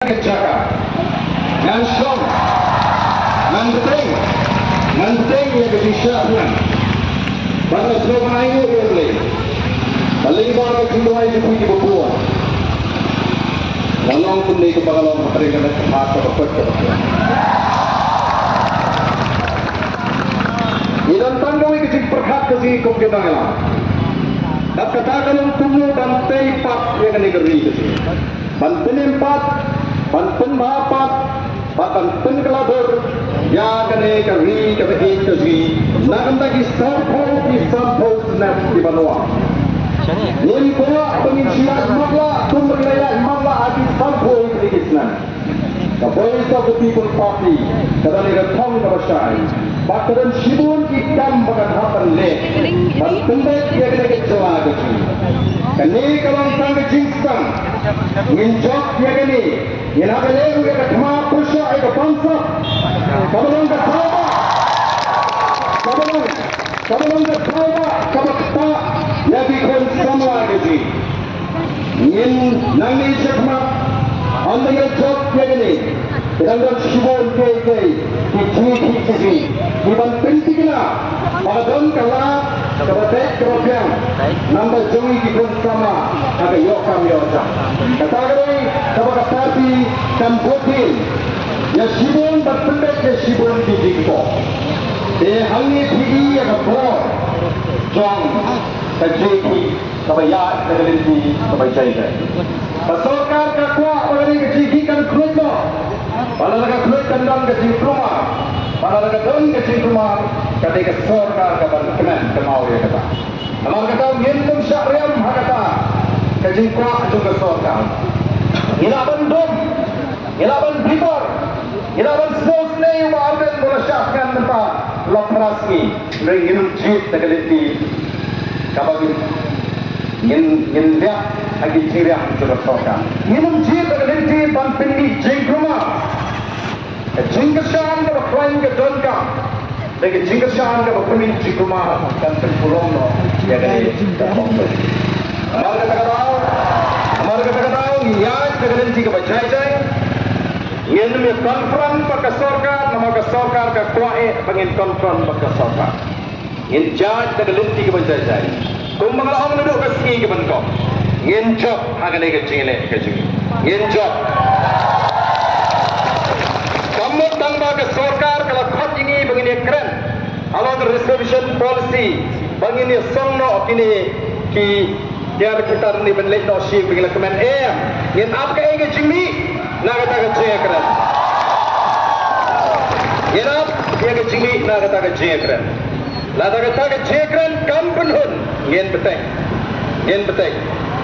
Jaga ngan syom ngan penting ya ke syahnya pada slogan ayu ya boleh paling baru kedua itu punya berbuat lalong pun di kebagalong mereka nak mata berpecat idan tanggawi ke perhat ke si kita lah dan katakan tunggu bantai pat yang negeri ke si banten empat banten bapat banten kelabur ya kene kari ke ke si nak lagi sampo snap di Banua ini pula penginsiat mabla tumberlaya mabla adi sampo di Kisnan the voice of the people party kadang retong ke Basyai bakaran Shibun ikam bakat hapan le dan tembak dia kena kecewa ke si kene kalang tang jingstam nginjok dia kene yang ada leru dia ketema pusha dia bangsa kabalang ke tauba kabakta ya bikon samla ke si ngin nangi sekma andai jok dia kene kadang Shibun ke di bukan penting lah padahal kalau kebetulan keropian nambah jauhi di bersama agak yokam yokam kategori kepada parti Kambodia ya Shibun berpendek ya Shibun di Jingko hangi tinggi ya kebor jong kejeki kebayat kegelinti kebayat pasokan kakwa orang kejeki kan keluarga pada laga kulit kandang ke rumah, pada laga daun ke rumah, ketika sorga kapan kemen kemau ya kata. Nama kata gendum syariam kata, kejingkwa juga sorga. Ilaban dom, ilaban bibor, ilaban snosne warden bola syahkan tempat lopraski, ringin jit tegaliti, kabagi. Yin dia lagi ciriah juga sorga. Minum jit tegaliti panpindi jingkruma. Jingkesan ke berklaim ke donka, lagi jingkesan ke berklaim jingkruma dan terpulong no, ya dari terpulong. Amar kata tahu, ya tegaliti ke bacai. Yin me konfront pakai sorga, nama ke sorga ke kuae pengin konfront pakai sorga. Yin jaj tegaliti ke bacai. Kumbang orang duduk ke sini ke bengkok. Yin job akan dia kecilek kecil. Yin job. Kamu tambah ke sorkar kalau khot ini begini keren. Kalau ke reservation policy begini songno kini ki dia kita ni benlek no shi begini kemen yin apa ke ege jimi nak kata ke jaya keren. Yin apa dia ke jimi nak kata ke jaya keren. Lah kata ke jaya keren kampen hun yin betek.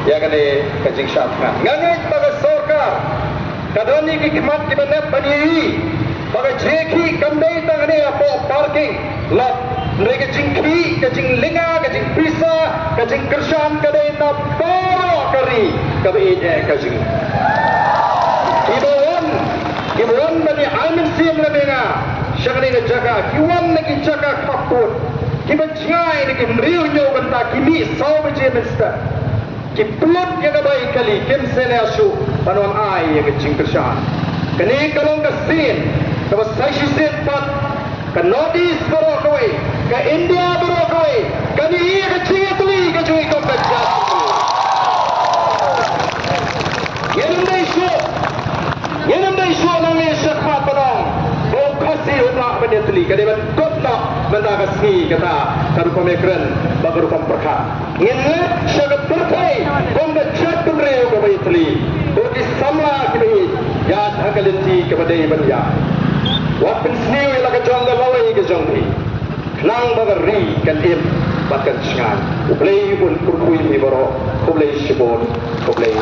Ya kan dia kecing syafkan. Ngangit bagai sorkar. Kadang ni khidmat di benar berdiri. Bagai jeki kembali tangan dia apa parking lot. Mereka kecing linga, kecing pisah, kecing kersan kadai nak poro kari kabe kecing. Ibuan bani amin siam lebenga. Syakni jaga, kiwan lagi jaga kaput. Kita jangan ini meriu nyawa benda kimi saw berjaya mister. Kipelut yang baik kali kim sene asu panuan ai yang kecing kersan. Kini kalau kesin, kalau saya sin pat, ke Northeast berokoi, ke India berokoi, kini ia kecing itu ni kecing kau kerja. Yang Malaysia nangis syakmat padang. Kasih umat benda teli kadang kau nak benda kasih kata karu pemikran baru pemperkat ini syarat berkai benda jatuh reu ke bayi teli bagi samla kini ya hakalinti kepada ibadya wapin seniu ialah kejong galawai kejong ni kenang bagari kan im bahkan sengan ublay pun kurkui mi baro ublay shibon ublay